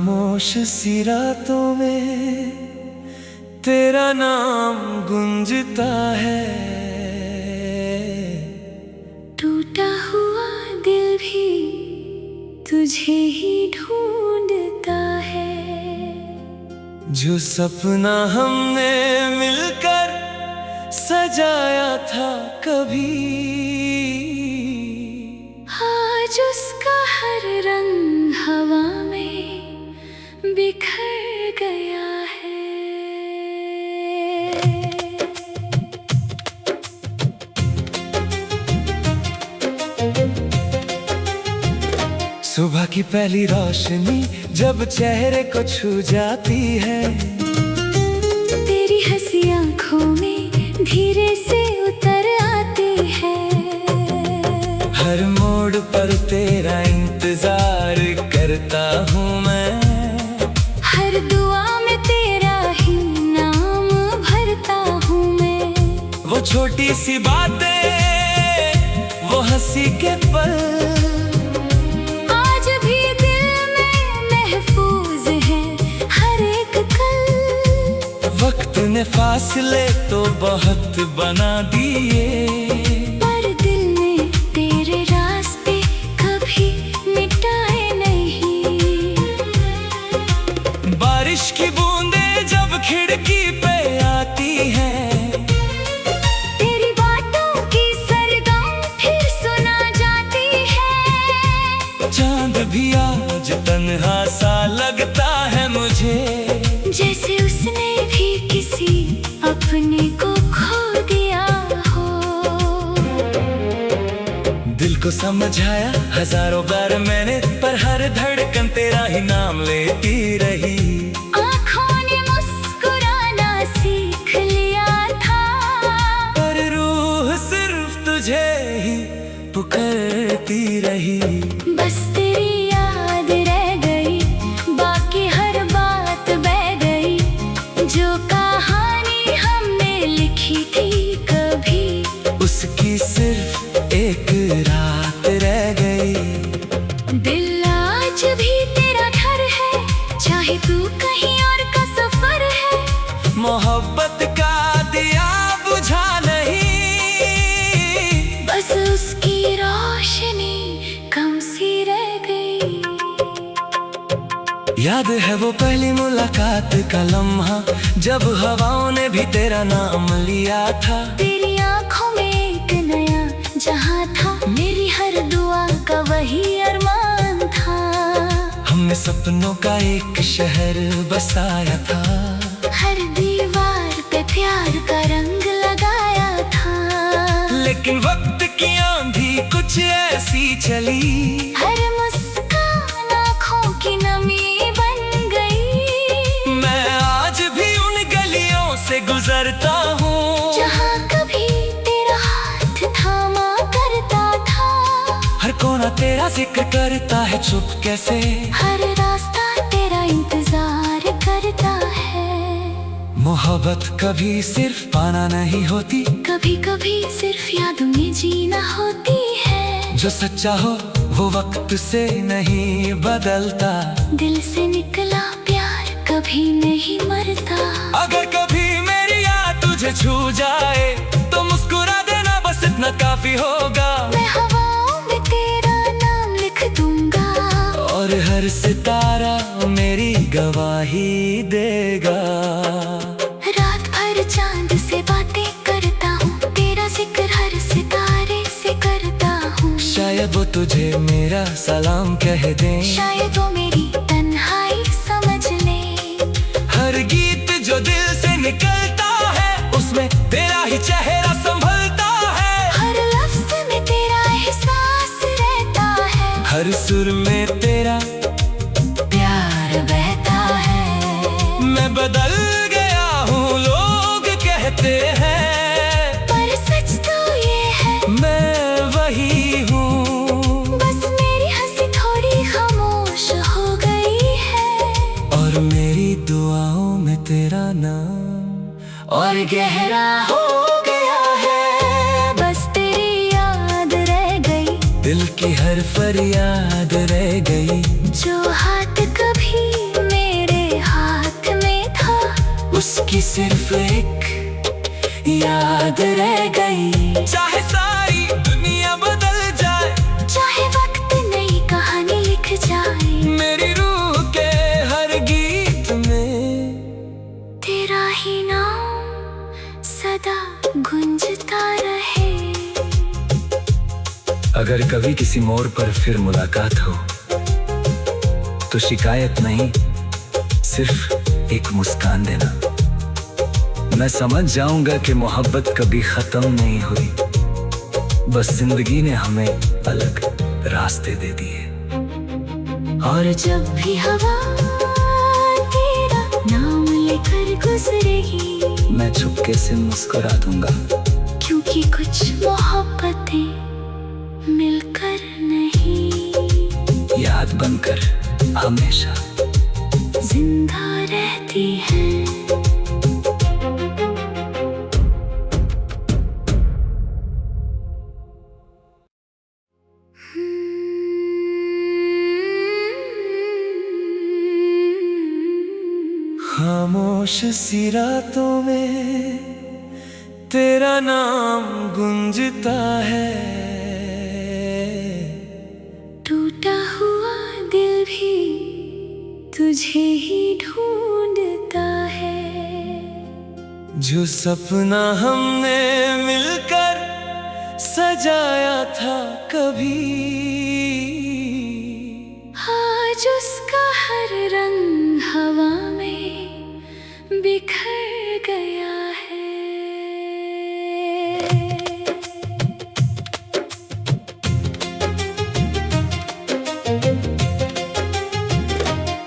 खामोश सी रातों में तेरा नाम गूंजता है। टूटा हुआ दिल भी तुझे ही ढूंढता है। जो सपना हमने मिलकर सजाया था कभी, आज उसका हर रंग हवा में बिखर गया है। सुबह की पहली रोशनी जब चेहरे को छू जाती है, तेरी हंसी आंखों में धीरे से उतर आती है। हर मोड़ पर तेरा इंतजार करता हूँ मैं, हर दुआ में तेरा ही नाम भरता हूँ मैं। वो छोटी सी बातें, वो हंसी के पल आज भी दिल में महफूज है हर एक कल। वक्त ने फासले तो बहुत बना दिए, पर दिल ने तेरे रास्ते कभी मिटाए नहीं। बारिश की बूंदें जब खिड़की पे आती हैं, तेरी बातों की सरगम फिर सुना जाती है। चांद भी आज तन्हा सा लगता है मुझे, जैसे उसने भी किसी अपने को खो दिया हो। दिल को समझाया हजारों बार मैंने, पर हर धड़कन तेरा ही नाम लेती रही। आँखों ने मुस्कुराना सीख लिया था, पर रूह सिर्फ तुझे ही पुकारती रही। बस तेरी याद रह गई, बाकी हर बात बह गई। जो कहानी हमने लिखी थी कभी, उसकी सिर्फ एक रात रह गई। दिल आज भी तेरा घर है, चाहे तू कहीं और का सफर है। मोहब्बत का दिया बुझा नहीं, बस उसकी रोशनी कम सी रह गई। याद है वो पहली मुलाकात का लम्हा, जब हवाओं ने भी तेरा नाम लिया था। तेरी आंखों में एक नया जहां था, मेरी हर दुआ का वही अरमान था। हमने सपनों का एक शहर बसाया था, हर दीवार पे प्यार का रंग लगाया था। लेकिन वक्त की आंधी कुछ ऐसी चली, हर मुस्कान आँखों की नमी बन गई। मैं आज भी उन गलियों से गुजरता हूँ, जहाँ कभी तेरा हाथ थामा करता था। हर कोना तेरा जिक्र करता है चुप कैसे, हर रास्ता तेरा इंतजार करता है। मोहब्बत कभी सिर्फ पाना नहीं होती, कभी कभी सिर्फ याद में जीना होती है। जो सच्चा हो वो वक्त से नहीं बदलता। दिल से निकला प्यार कभी नहीं मरता। अगर कभी मेरी याद तुझे छू जाए तो मुस्कुरा देना, बस इतना काफी होगा। मैं हवाओं में तेरा नाम लिख दूंगा, और हर सितारा मेरी गवाही देगा। रात भर चांद से बातें करता हूँ, तेरा जिक्र हर सितारे से करता हूँ। शायद वो तुझे मेरा सलाम कह दे, शायद वो मेरी तन्हाई समझ ले। हर गीत जो दिल से निकलता है उसमें तेरा ही चेहरा संभलता है। हर लफ्ज में तेरा एहसास रहता है, हर सुर में तेरा प्यार बहता है। मैं बदल गया हूँ लोग कहते हैं, पर सच तो ये है मैं वही हूँ। बस मेरी हंसी थोड़ी खामोश हो गई है, और मेरी दुआओं में तेरा नाम और गहरा हो गया है। बस तेरी याद रह गई, दिल की हर फरियाद रह गई। जो हाथ कभी उसकी सिर्फ एक याद रह गई। चाहे सारी दुनिया बदल जाए, चाहे वक्त नई कहानी लिख जाए, मेरी रूह के हर गीत में तेरा ही नाम सदा गूंजता रहे। अगर कभी किसी मोड़ पर फिर मुलाकात हो तो शिकायत नहीं, सिर्फ एक मुस्कान देना। मैं समझ जाऊंगा कि मोहब्बत कभी खत्म नहीं हुई, बस जिंदगी ने हमें अलग रास्ते दे दिए। और जब भी हवा तेरा नाम लेकर गुजरेगी, मैं चुपके से मुस्कुरा दूंगा, क्योंकि कुछ मोहब्बतें मिलकर नहीं, याद बनकर हमेशा जिंदा रहती है। खामोश सी रातों में तेरा नाम गूंजता है, टूटा हुआ दिल भी तुझे ही ढूंढता है। जो सपना हमने मिलकर सजाया था कभी, आज उसका हर रंग हवा में बिखर गया है।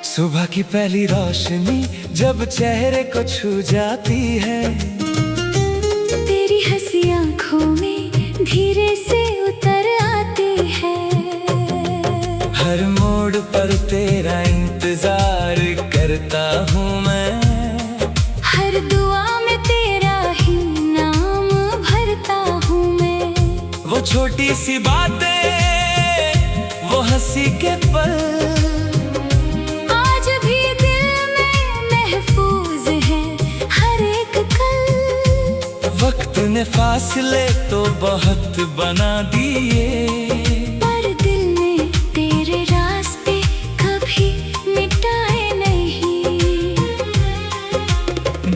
सुबह की पहली रोशनी जब चेहरे को छू जाती है, तेरी हंसी आंखों में धीरे से उतर आती है। हर मोड़ पर तेरा इंतजार करता हूँ मैं, हर दुआ में तेरा ही नाम भरता हूँ मैं। वो छोटी सी बातें, वो हंसी के पल, आज भी दिल में महफूज है हर एक कल। वक्त ने फासले तो बहुत बना दिए, पर दिल ने तेरे रास्ते कभी मिटाए नहीं।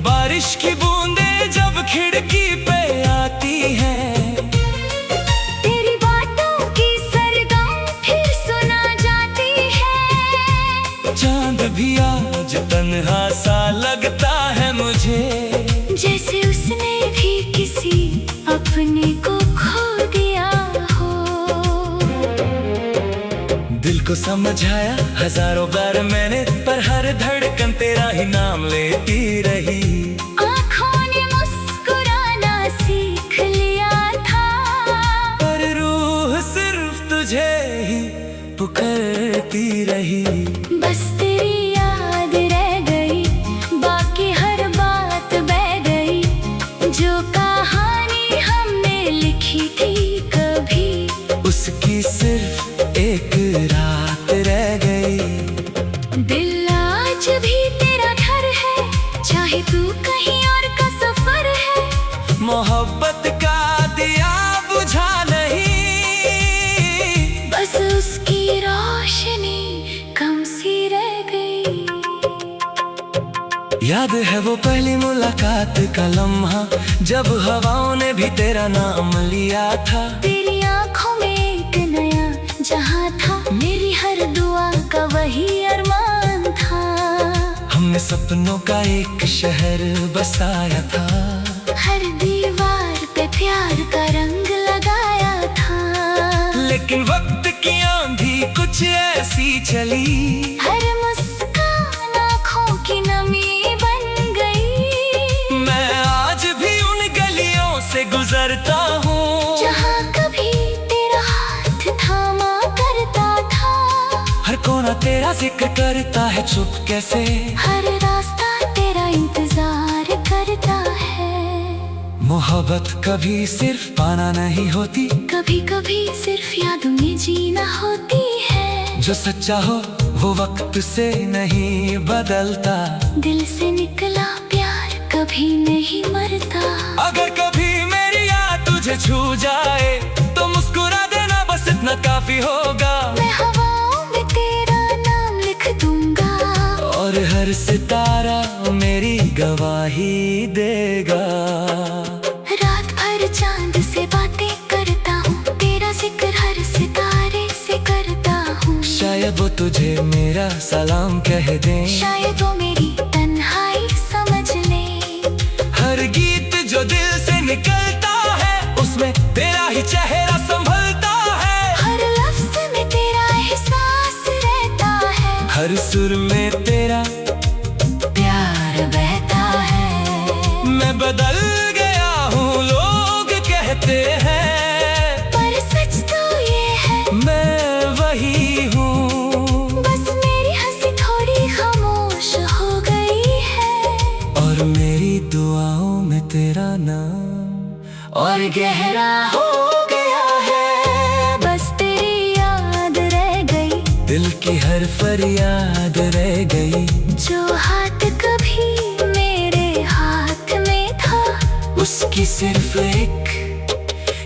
बारिश की बूंदें जब खिड़की पे आती हैं, तेरी बातों की सरगम फिर सुना जाती है। चांद भी आज तन्हा सा लगता है मुझे, जैसे उसने भी किसी अपने को खो दिया हो। दिल को समझाया हजारों बार मैंने, पर हर धड़कन तेरा ही नाम लेती रही। आँखों ने मुस्कुराना सीख लिया था, पर रूह सिर्फ तुझे ही पुकारती रही। बस तेरी याद रह गई, बाकी हर बात बह गई। जो कहानी हमने लिखी थी कभी, उसकी सिर्फ एक रात रह गई। दिल आज भी तेरा घर है, चाहे तू कहीं और का सफर है। मोहब्बत का दिया बुझा नहीं, बस उसकी रोशनी कम सी रह गई। याद है वो पहली मुलाकात का लम्हा, जब हवाओं ने भी तेरा नाम लिया था। तेरी आंखों में एक नया जहां था, मेरी हर दुआ का वही अरमान था। हमने सपनों का एक शहर बसाया था, हर दीवार पे प्यार का रंग लगाया था। लेकिन वक्त की आंधी कुछ ऐसी चली, हर मुस्कान आँखों की नमी बन गई। मैं आज भी उन गलियों से गुजरता हूँ, जहाँ कभी तेरा हाथ थामा करता था। हर कोना तेरा जिक्र करता है चुप कैसे, हर रास्ता तेरा इंतजार करता है। मोहब्बत कभी सिर्फ पाना नहीं होती, कभी कभी सिर्फ यादों में जीना होती है। जो सच्चा हो वो वक्त से नहीं बदलता। दिल से निकला प्यार कभी नहीं मरता। अगर कभी मेरी याद तुझे छू जाए तो मुस्कुरा देना, बस इतना काफी होगा। मैं हवाओं में तेरा नाम लिख दूंगा और हर सितारा मेरी गवाही देगा। रात भर चांद से बातें करता हूँ, तेरा जिक्र हर सितारे से करता हूँ। शायद वो तुझे मेरा सलाम कह दे, शायद वो मेरी तन्हाई समझ ले। हर गीत जो दिल से निकलता है उसमें तेरा ही चेहरा संभलता है। हर लफ्ज में तेरा एहसास रहता है, हर सुर में तेरा प्यार बहता है। मैं बदल गया हूँ लोग कहते हैं, पर सच तो ये है मैं वही हूँ। बस मेरी हंसी थोड़ी खामोश हो गई है, और मेरी दुआओं में तेरा नाम और गहरा हो गया है। बस तेरी याद रह गई, दिल की हर फरियाद रह गई। जो हाथ कभी मेरे हाथ में था, उसकी सिर्फ एक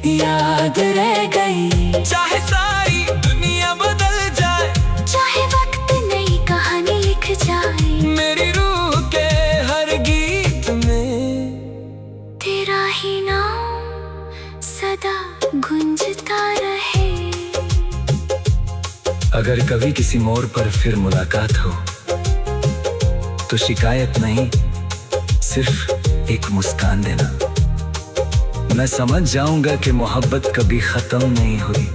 याद रह गई। चाहे सारी दुनिया बदल जाए, चाहे वक्त नई कहानी लिख जाए, मेरी रूह के हर गीत में तेरा ही नाम सदा गूंजता रहे। अगर कभी किसी मोड़ पर फिर मुलाकात हो तो शिकायत नहीं, सिर्फ एक मुस्कान देना। मैं समझ जाऊंगा कि मोहब्बत कभी खत्म नहीं हुई,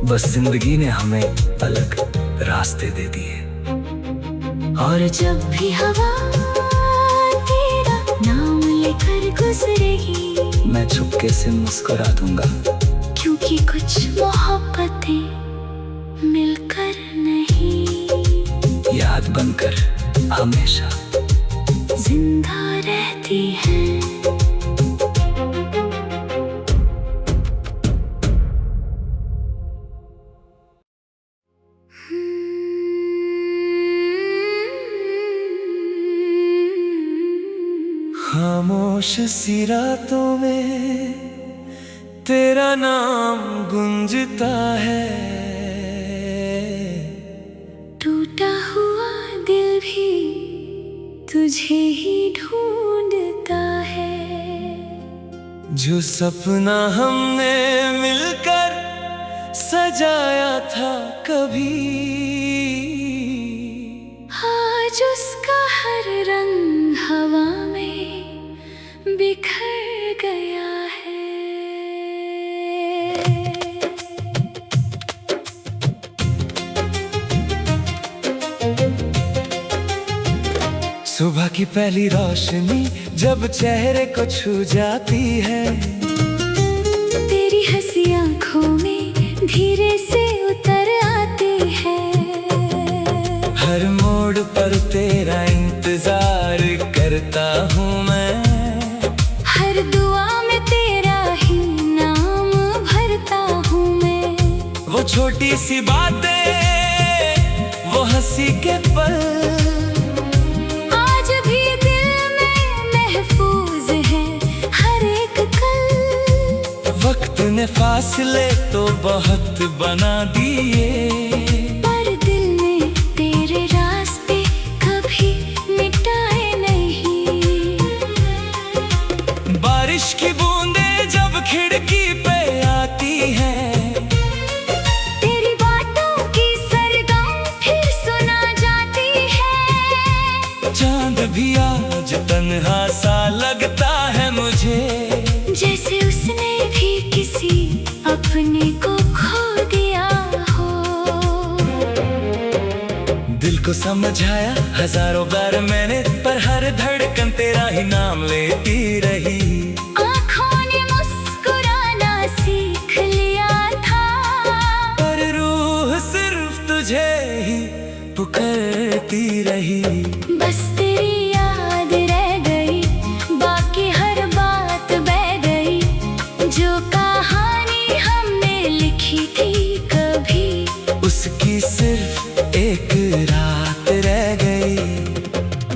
बस जिंदगी ने हमें अलग रास्ते दे दिए। और जब भी हवा तेरा नाम लेकर गुजरेगी, मैं चुपके से मुस्कुरा दूंगा, क्योंकि कुछ मोहब्बतें मिलकर नहीं, याद बनकर हमेशा जिंदा रहती हैं। खामोश सी रातों में तेरा नाम गूंजता है। टूटा हुआ दिल भी तुझे ही ढूंढता है। जो सपना हमने मिलकर सजाया था कभी, आज उसका हर रंग हवा में बिखर गया है। सुबह की पहली रोशनी जब चेहरे को छू जाती है, तेरी हंसी आंखों में धीरे से उतर आती है। हर मोड़ पर तेरा इंतजार करता हूँ मैं, हर दुआ में तेरा ही नाम भरता हूँ मैं। वो छोटी सी बातें, वो हंसी के पल, आज भी दिल में महफूज है हर एक कल। वक्त ने फासले तो बहुत बना दिए, पर दिल ने तेरे रास्ते कभी मिटाए नहीं। बारिश की बूंदें जब खिड़की पे आती हैं, तेरी बातों की सरगम फिर सुना जाती है। चांद भी आज तन्हा सा लगता है मुझे, जैसे उसने भी किसी अपने को खो दिया हो। दिल को समझाया हजारों बार मैंने, पर हर धड़कन तेरा ही नाम लेती रही। आँखों ने मुस्कुराना सीख लिया था, पर रूह सिर्फ तुझे ही पुकारती रही। बस तेरी याद रह गई, बाकी हर बात बह गई। जो कहानी हमने लिखी थी कभी, उसकी सिर्फ एक रात रह गई।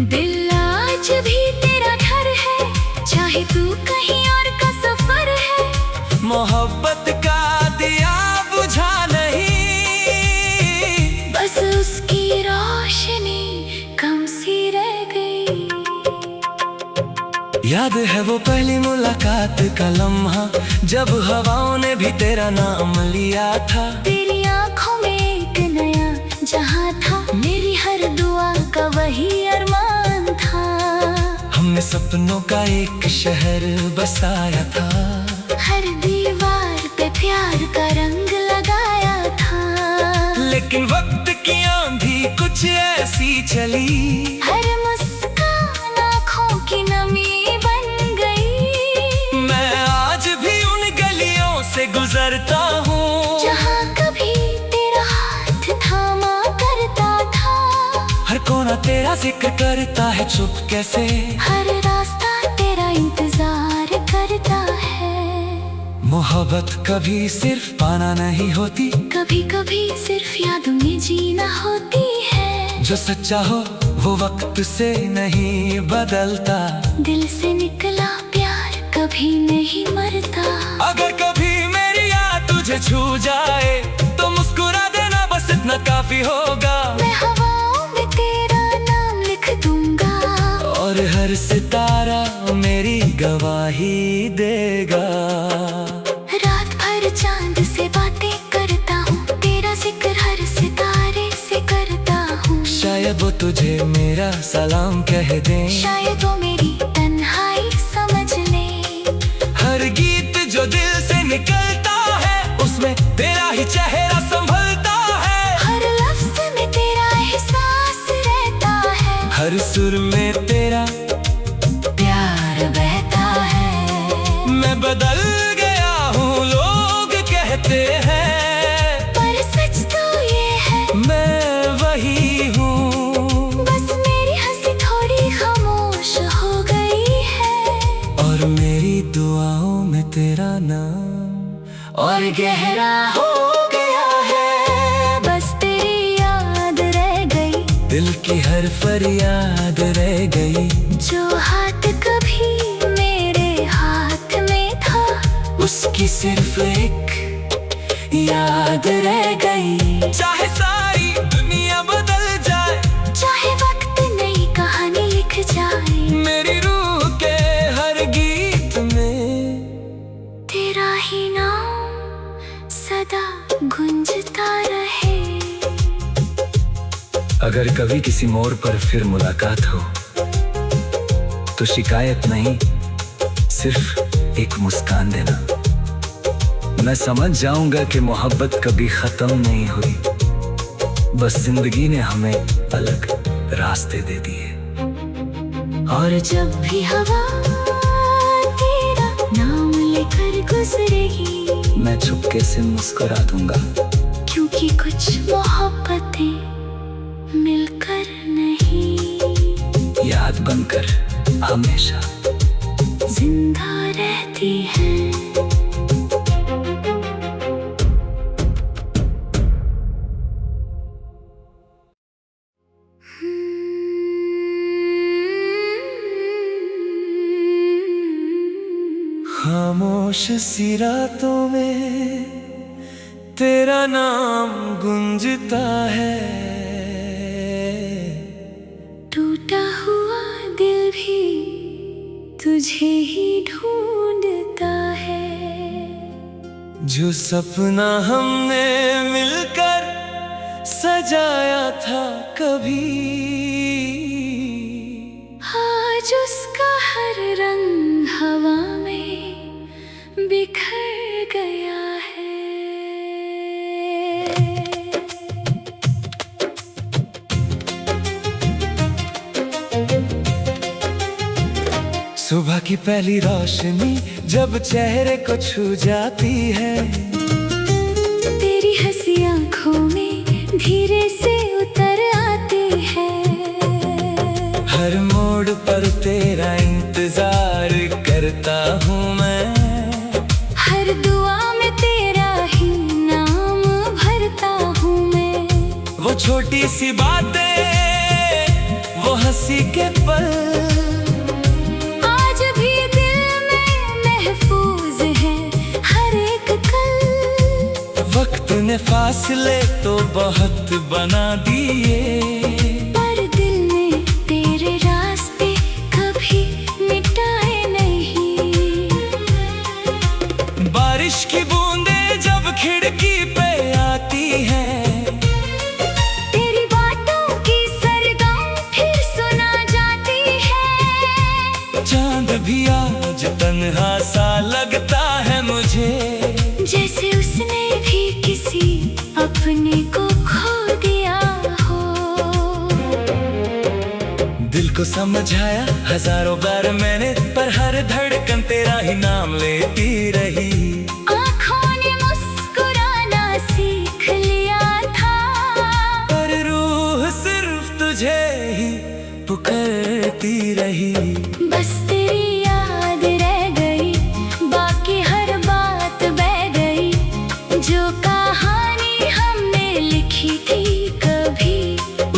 दिल आज भी तेरा घर मोहब्बत का दिया बुझा नहीं, बस उसकी रोशनी कम सी रह गई। याद है वो पहली मुलाकात का लम्हा, जब हवाओं ने भी तेरा नाम लिया था। तेरी आंखों में एक नया जहां था, मेरी हर दुआ का वही अरमान था। हमने सपनों का एक शहर बसाया था, हर दीवार पे प्यार का रंग लगाया था। लेकिन वक्त की आंधी कुछ ऐसी चली, हर मुस्कान आँखों की नमी बन गई। मैं आज भी उन गलियों से गुजरता हूँ, जहाँ कभी तेरा हाथ थामा करता था। हर कोना तेरा जिक्र करता है चुप कैसे, हर रास्ता तेरा इंतजार करता है। मोहब्बत कभी सिर्फ पाना नहीं होती, कभी कभी सिर्फ यादों में जीना होती है। जो सच्चा हो वो वक्त से नहीं बदलता, दिल से निकला प्यार कभी नहीं मरता। अगर कभी मेरी याद तुझे छू जाए तो मुस्कुरा देना, बस इतना काफी होगा। मैं हवाओं में तेरा नाम लिख दूंगा, और हर सितारा मेरी गवाही देगा। रात भर चांद से बातें करता हूँ, तेरा जिक्र हर सितारे से करता हूँ। शायद वो तुझे मेरा सलाम कह दे, शायद वो मेरी तन्हाई समझ ले। हर गीत जो दिल से निकलता है उसमें तेरा ही चेहरा संभलता है। हर लफ्ज में तेरा एहसास रहता है, हर सुर में तेरा प्यार बहता है। मैं बदल गया हूँ लोग कहते हैं, पर सच तो ये है मैं वही हूँ। बस मेरी हंसी थोड़ी खामोश हो गई है, और मेरी दुआओं में तेरा नाम और गहरा हो गया है। बस तेरी याद रह गई, दिल की हर फरियाद रह गई, जो हाथ कभी मेरे हाथ में था। उसकी सिर्फ एक याद रह गई। चाहे सारी दुनिया बदल जाए, चाहे वक्त नई कहानी लिख जाए, मेरी रूह के हर गीत में तेरा ही नाम सदा गुंजता रहे। अगर कभी किसी मोड़ पर फिर मुलाकात हो तो शिकायत नहीं, सिर्फ एक मुस्कान देना। मैं समझ जाऊंगा कि मोहब्बत कभी खत्म नहीं हुई, बस जिंदगी ने हमें अलग रास्ते दे दिए। और जब भी हवा तेरा नाम लेकर गुजरेगी, मैं चुपके से मुस्कुरा दूंगा, क्योंकि कुछ मोहब्बतें मिलकर नहीं, याद बनकर हमेशा जिंदा रहती है। खामोश सी रातों में तेरा नाम गुंजता है, टूटा हुआ दिल भी तुझे ही ढूंढता है। जो सपना हमने मिलकर सजाया था कभी, आज उसका हर रंग हवा में बिखर गया है। सुबह की पहली रोशनी जब चेहरे को छू जाती है, तेरी हंसी आंखों में धीरे से उतर आती है। हर मोड़ पर तेरा इंतजार करता हूँ मैं, हर दुआ में तेरा ही नाम भरता हूँ मैं। वो छोटी सी बातें, वो हंसी के पल आज भी दिल में महफूज है। हर तूने फासले तो बहुत बना दिए, पर दिल ने तेरे रास्ते कभी मिटाए नहीं। बारिश की बूंदें जब खिड़की पे आती हैं, तेरी बातों की सरगम फिर सुना जाती है। चांद भी आज तन्हा सा लगता है मुझे, जैसे उसने भी किसी अपने को खो दिया हो। दिल को समझाया हजारों बार मैंने, पर हर धड़कन तेरा ही नाम लेती रही। आँखों ने मुस्कुराना सीख लिया था, पर रूह सिर्फ तुझे ही पुकारती रही। बस तेरी याद रह गई, बाकी हर बात बह गई। जो कहानी हमने लिखी थी कभी,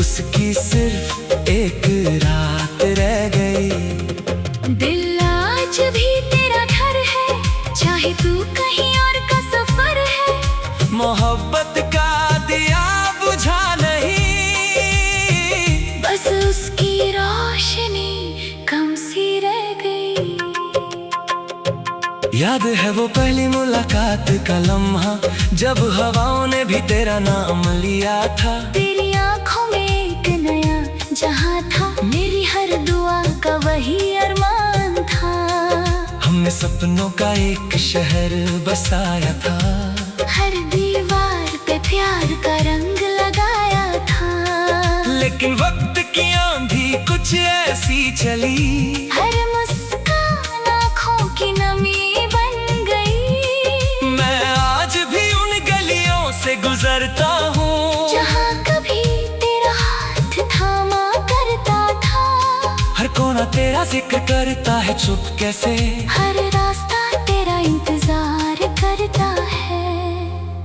उसकी सिर्फ एक रात रह गई। दिल आज भी तेरा घर है, चाहे तू कहीं और का सफर है। मोहब्बत का दिया बुझा नहीं, बस उसकी रोशनी कम सी रह गई। याद है वो पहली मुलाकात का लम्हा, जब हवाओं ने भी तेरा नाम लिया था। तेरी आंखों में एक नया जहां था, मेरी हर दुआ का वही अरमान था। हमने सपनों का एक शहर बसाया था, हर दीवार पे प्यार का रंग लगाया था। लेकिन वक्त की आंधी कुछ ऐसी चली, हर मुस्कान आँखों की नमी बन गई। मैं आज भी उन गलियों से गुजरता हूँ, जहाँ कभी तेरा हाथ थामा करता था। हर कोना तेरा जिक्र करता है चुप कैसे, हर रास्ता तेरा इंतजार करता है।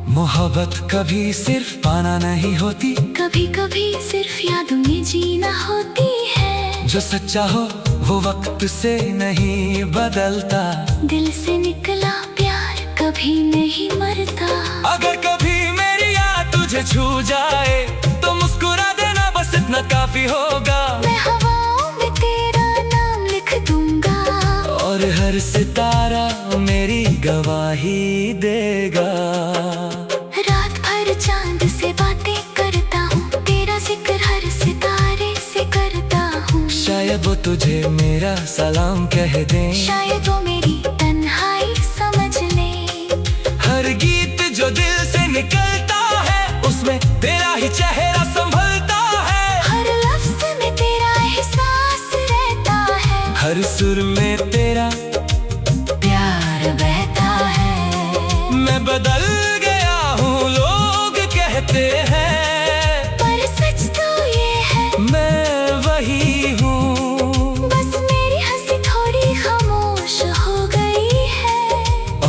मोहब्बत कभी सिर्फ पाना नहीं होती, कभी कभी सिर्फ यादों में जीना होती है। जो सच्चा हो वो वक्त से नहीं बदलता। दिल से निकला प्यार कभी नहीं मरता। अगर कभी मेरी याद तुझे छू जाए, तो मुस्कुरा देना, बस इतना काफी होगा। मैं हवाओं में तेरा नाम लिख दूंगा, और हर सितारा मेरी गवाही देगा। रात भर चांद से बातें करता हूँ, तेरा जिक्र हर सितारे से करता हूँ। शायद वो तुझे मेरा सलाम कह दे, शायद वो मेरी तन्हाई समझ ले। हर गीत जो दिल से निकलता है, उसमें तेरा ही चेहरा संभलता है। हर लफ्ज में तेरा एहसास रहता है, हर सुर में तेरा प्यार बहता है। मैं बदल गया हूँ लोग कहते हैं, पर सच तो ये है मैं वही हूँ। बस मेरी हंसी थोड़ी खामोश हो गई है,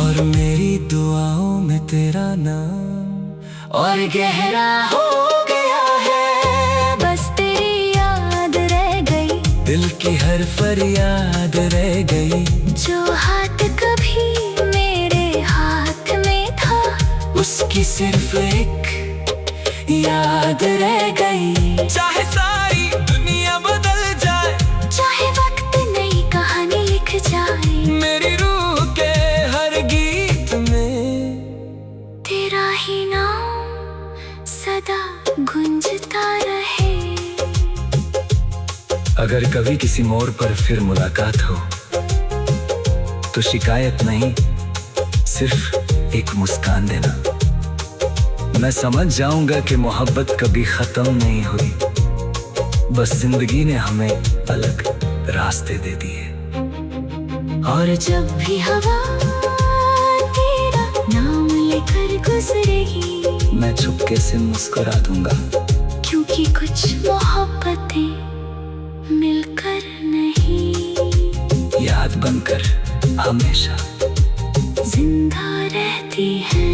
और मेरी दुआओं में तेरा नाम और गहरा हो गया है। बस तेरी याद रह गई, दिल की हर फरियाद रह गई। जो हाथ कभी मेरे हाथ में था, उसकी सिर्फ एक याद रह गई। चाहे सारी दुनिया बदल जाए, चाहे वक्त नई कहानी लिख जाए। मेरी रूह के हर गीत में तेरा ही नाम सदा गूंजता रहे। अगर कभी किसी मोड़ पर फिर मुलाकात हो, तो शिकायत नहीं, सिर्फ एक मुस्कान देना। मैं समझ जाऊंगा कि मोहब्बत कभी खत्म नहीं हुई, बस जिंदगी ने हमें अलग रास्ते दे दिए। और जब भी हवा तेरा नाम लेकर गुजरेगी, मैं चुपके से मुस्कुरा दूंगा, क्योंकि कुछ मोहब्बतें मिलकर नहीं, याद बनकर हमेशा जिंदा रहती है।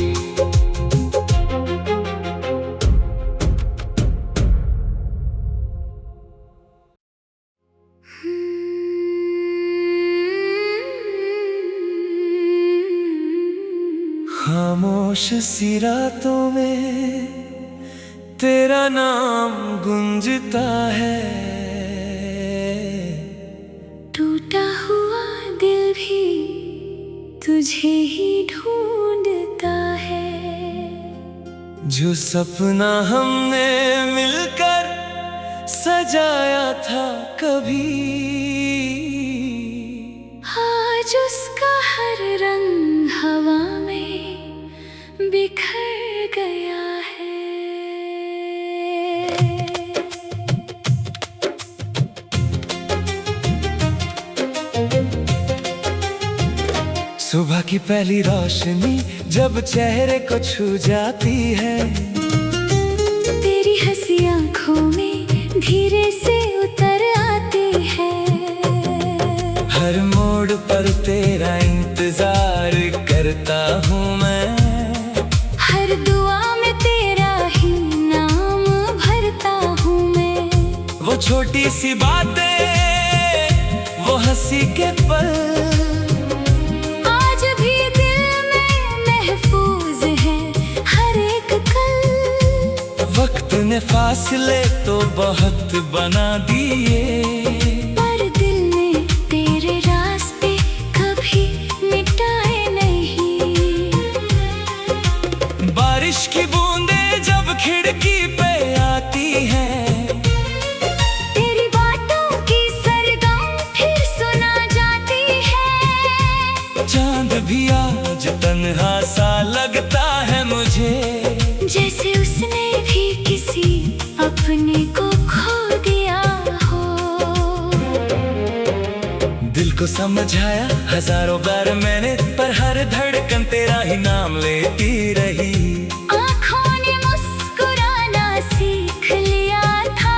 खामोश सी रातों में तेरा नाम गूंजता है। टूटा हुआ दिल भी तुझे ही ढूंढता है। जो सपना हमने मिलकर सजाया था कभी, आज उसका हर रंग हवा में बिखर गया है। सुबह की पहली रोशनी जब चेहरे को छू जाती है, तेरी हंसी आंखों में धीरे से उतर आती है। हर मोड़ पर तेरा इंतजार करता हूँ मैं, हर दुआ में तेरा ही नाम भरता हूँ मैं। वो छोटी सी बातें, वो हंसी के पल आज भी दिल में महफूज है हर एक कल। वक्त ने फासले तो बहुत बना दिए, पर दिल ने तेरे रास्ते कभी मिटाए नहीं। बारिश की बूंदें जब खिड़की पे आती हैं, तेरी बातों की सरगम फिर सुना जाती है। चांद भी आज तन्हा सा लगता है मुझे, जैसे उसने भी किसी अपने को खो दिया हो। दिल को समझाया हजारों बार मैंने, पर हर धड़कन तेरा ही नाम लेती रही। आँखों ने मुस्कुराना सीख लिया था,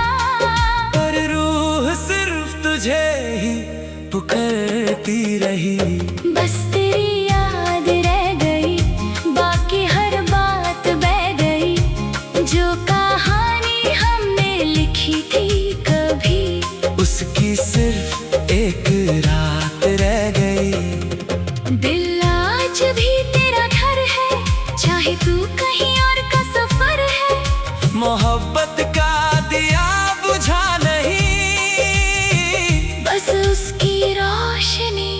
पर रूह सिर्फ तुझे ही पुकारती रही। बस तेरी याद रह गई, बाकी हर बात बह गई। जो कहानी हमने लिखी थी कभी, उसकी सिर्फ एक रात रह गई। दिल आज भी तेरा घर है, चाहे तू कहीं और का सफर है। मोहब्बत का दिया बुझा नहीं, बस उसकी रोशनी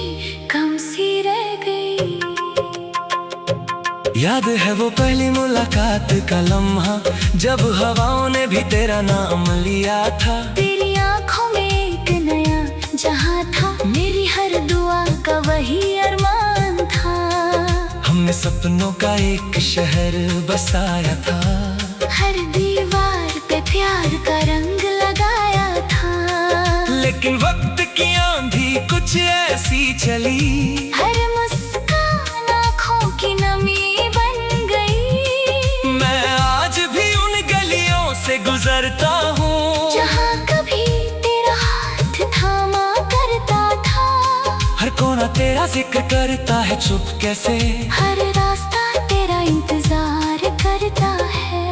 कम सी रह गई। याद है वो पहली मुलाकात का लम्हा, जब हवाओं ने भी तेरा नाम लिया था। तेरी आंखों में एक नया जहां था, मेरी हर दुआ का वही अरमान था। हमने सपनों का एक शहर बसाया था, हर दीवार पे प्यार का रंग लगाया था। लेकिन वक्त की आंधी कुछ ऐसी चली, हर मुस्कान आँखों की नमी बन गई। मैं आज भी उन गलियों से गुजरता हूँ, जहाँ कभी तेरा हाथ थामा करता था। हर कोना तेरा जिक्र करता है चुप कैसे, हर रास्ता तेरा इंतजार करता है।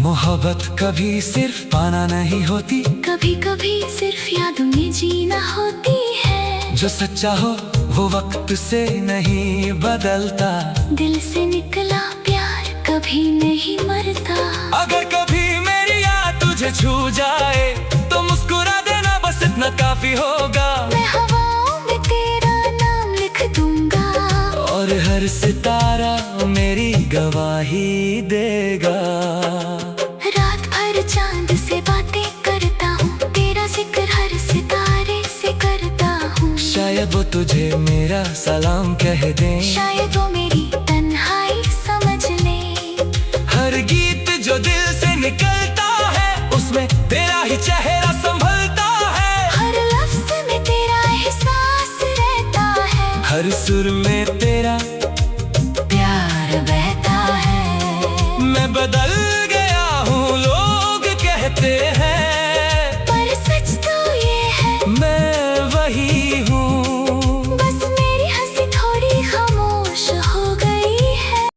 मोहब्बत कभी सिर्फ पाना नहीं होती, कभी कभी सिर्फ यादों में जीना होती है। जो सच्चा हो वो वक्त से नहीं बदलता। दिल से निकला प्यार कभी नहीं मरता। अगर कभी मेरी याद तुझे छू जाए तो मुस्कुरा देना, बस इतना काफी होगा। मैं हवाओं में तेरा नाम लिख दूंगा, और हर सितारा मेरी गवाही देगा। रात भर चांद से बातें करता हूँ, तेरा जिक्र हर सितारे से करता हूँ। शायद वो तुझे मेरा सलाम कह दें, शायद वो